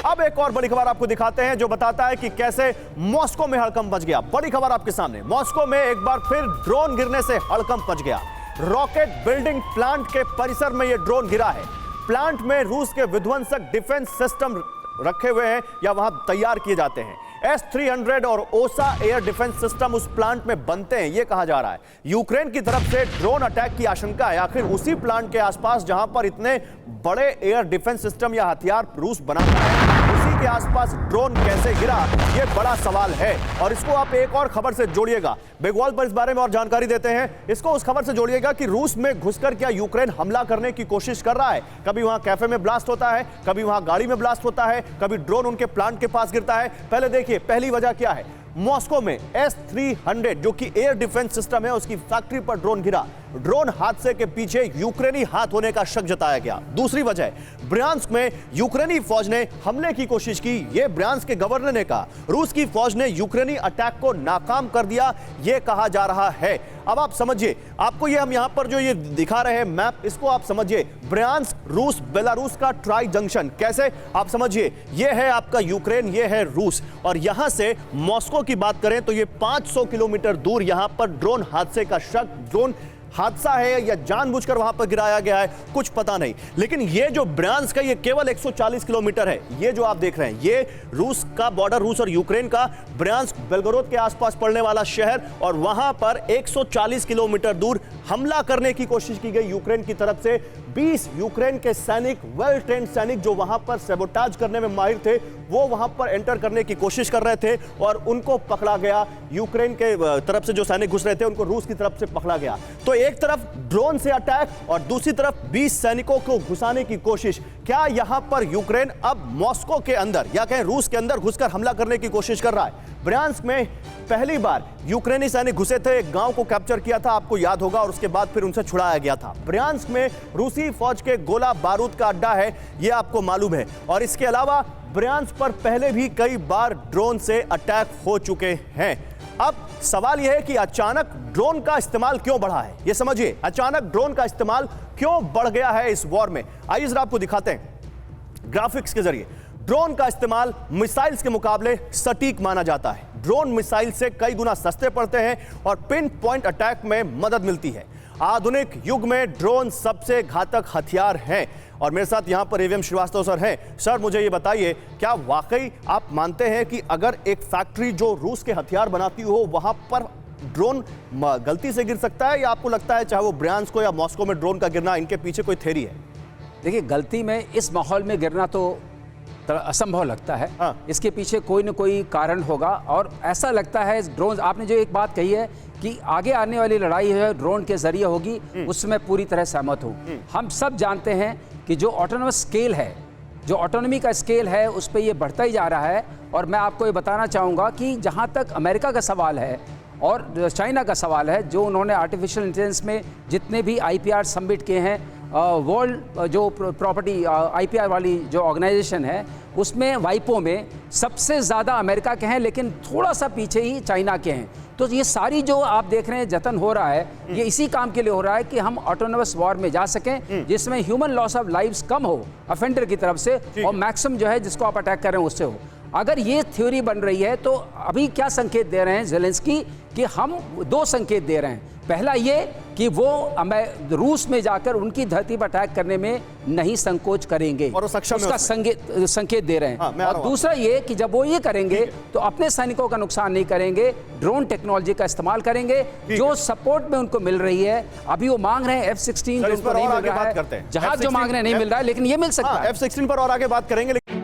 अब एक और बड़ी खबर आपको दिखाते हैं जो बताता है कि कैसे मॉस्को में हड़कंप मच गया। बड़ी खबर आपके सामने, मॉस्को में एक बार फिर ड्रोन गिरने से हड़कंप मच गया। रॉकेट बिल्डिंग प्लांट के परिसर में यह ड्रोन गिरा है। प्लांट में रूस के विध्वंसक डिफेंस सिस्टम रखे हुए हैं या वहां तैयार किए जाते हैं। S-300 और ओसा एयर डिफेंस सिस्टम उस प्लांट में बनते हैं, यह कहा जा रहा है। यूक्रेन की तरफ से ड्रोन अटैक की आशंका है। आखिर उसी प्लांट के आसपास जहां पर इतने बड़े एयर डिफेंस सिस्टम या हथियार रूस बनाता है, उसी के आसपास ड्रोन कैसे गिरा, यह बड़ा सवाल है। और इसको आप एक और खबर से जोड़िएगा, बिगवॉल पर इस बारे में और जानकारी देते हैं। इसको उस खबर से जोड़िएगा कि रूस में घुसकर क्या यूक्रेन हमला करने की कोशिश कर रहा है। कभी वहां कैफे में ब्लास्ट होता है, कभी वहां गाड़ी में ब्लास्ट होता है, कभी ड्रोन उनके प्लांट के पास गिरता है। पहले देखिए पहली वजह क्या है। मॉस्को में S-300 जो कि एयर डिफेंस सिस्टम है, उसकी फैक्ट्री पर ड्रोन गिरा। ड्रोन हादसे के पीछे यूक्रेनी हाथ होने का शक जताया गया। दूसरी वजह, ब्रियांस्क में यूक्रेनी फौज ने हमले की कोशिश की, यह ब्रियांस्क के गवर्नर ने कहा। रूस की फौज ने यूक्रेनी अटैक को नाकाम कर दिया, यह कहा जा रहा है। अब आप समझिए, आपको ये हम यहां पर जो ये दिखा रहे हैं मैप, इसको आप समझिए। ब्रियांस्क रूस बेलारूस का ट्राई जंक्शन, कैसे आप समझिए, यह है आपका यूक्रेन, यह है रूस। और यहां से मॉस्को की बात करें तो यह 500 किलोमीटर दूर यहां पर ड्रोन हादसे का शक, ड्रोन हादसा है या जानबूझकर वहां पर गिराया गया है, कुछ पता नहीं। लेकिन ये जो ब्रियांस्क है, ये केवल 140 किलोमीटर है। ये जो आप देख रहे हैं, ये रूस का बॉर्डर, रूस और यूक्रेन का ब्रियांस्क बेलगोरोद के आसपास पड़ने वाला शहर, और वहां पर 140 किलोमीटर दूर हमला करने की कोशिश की गई यूक्रेन की तरफ से। 20 यूक्रेन के सैनिक, वेल ट्रेन्ड सैनिक जो वहां पर सैबोटाज करने में माहिर थे, वो वहां पर एंटर करने की कोशिश कर रहे थे और उनको पकड़ा गया। यूक्रेन के तरफ से जो सैनिक घुस रहे थे, उनको रूस की तरफ से पकड़ा गया। तो एक तरफ ड्रोन से अटैक और दूसरी तरफ 20 सैनिकों को घुसाने की कोशिश। क्या यहां पर यूक्रेन अब मॉस्को के अंदर या कहें रूस के अंदर घुसकर हमला करने की कोशिश कर रहा है? ब्रियांस्क में पहली बार यूक्रेनी सैनिक घुसे थे, एक गांव को कैप्चर किया था, आपको याद होगा, और उसके बाद फिर उनसे छुड़ाया गया था। ब्रियांस्क में रूसी फौज के गोला बारूद का अड्डा है, यह आपको मालूम है। और इसके अलावा ब्रियांस्क पर पहले भी कई बार ड्रोन से अटैक हो चुके हैं। अब सवाल यह है कि अचानक ड्रोन का इस्तेमाल क्यों बढ़ा है, यह समझिए। अचानक ड्रोन का इस्तेमाल क्यों बढ़ गया है इस वॉर में? आइए जरा आपको दिखाते हैं ग्राफिक्स के जरिए। ड्रोन का इस्तेमाल मिसाइल्स के मुकाबले सटीक माना जाता है। ड्रोन मिसाइल से कई गुना सस्ते पड़ते हैं और पिन पॉइंट अटैक में मदद मिलती है। आधुनिक युग में ड्रोन सबसे घातक हथियार हैं। और मेरे साथ यहां पर एवीएम श्रीवास्तव सर हैं। सर, मुझे ये बताइए, क्या वाकई आप मानते हैं कि अगर एक फैक्ट्री जो रूस के हथियार बनाती हो, वहां पर ड्रोन गलती से गिर सकता है, या आपको लगता है चाहे वो ब्रियांस्क को या मॉस्को में ड्रोन का गिरना, इनके पीछे कोई थ्योरी है? देखिए, गलती में इस माहौल में गिरना तो असंभव लगता है। हाँ। इसके पीछे कोई न कोई कारण होगा। और ऐसा लगता है ड्रोन, आपने जो एक बात कही है कि आगे आने वाली लड़ाई है ड्रोन के जरिए होगी, उसमें पूरी तरह सहमत हूँ। हम सब जानते हैं कि जो ऑटोनोमस स्केल है, जो ऑटोनॉमी का स्केल है, उस पर ये बढ़ता ही जा रहा है। और मैं आपको ये बताना चाहूँगा कि जहाँ तक अमेरिका का सवाल है और चाइना का सवाल है, जो उन्होंने आर्टिफिशियल इंटेलिजेंस में जितने भी IPR सबमिट किए हैं, वर्ल्ड जो प्रॉपर्टी IPR वाली जो ऑर्गेनाइजेशन है, उसमें वाइपो में सबसे ज़्यादा अमेरिका के हैं, लेकिन थोड़ा सा पीछे ही चाइना के हैं। तो ये सारी जो आप देख रहे हैं जतन हो रहा है, ये इसी काम के लिए हो रहा है कि हम ऑटोनोमस वॉर में जा सकें, जिसमें ह्यूमन लॉस ऑफ लाइव्स कम हो अफेंडर की तरफ से, और मैक्सिमम जो है जिसको आप अटैक कर रहे हैं उससे हो। अगर ये थ्योरी बन रही है तो अभी क्या संकेत दे रहे हैं ज़ेलेंस्की कि हम दो संकेत दे रहे हैं। पहला ये कि वो रूस में जाकर उनकी धरती पर अटैक करने में नहीं संकोच करेंगे और उसका संकेत दे रहे हैं। हाँ, और दूसरा ये कि जब वो ये करेंगे तो अपने सैनिकों का नुकसान नहीं करेंगे, ड्रोन टेक्नोलॉजी का इस्तेमाल करेंगे जो सपोर्ट में उनको मिल रही है। अभी वो मांग रहे हैं F-16 जो उनको नहीं मिल रहा है, जहाज जो मांग रहे हैं नहीं मिल रहा है, लेकिन ये मिल सकता है। F-16 पर और आगे बात करेंगे।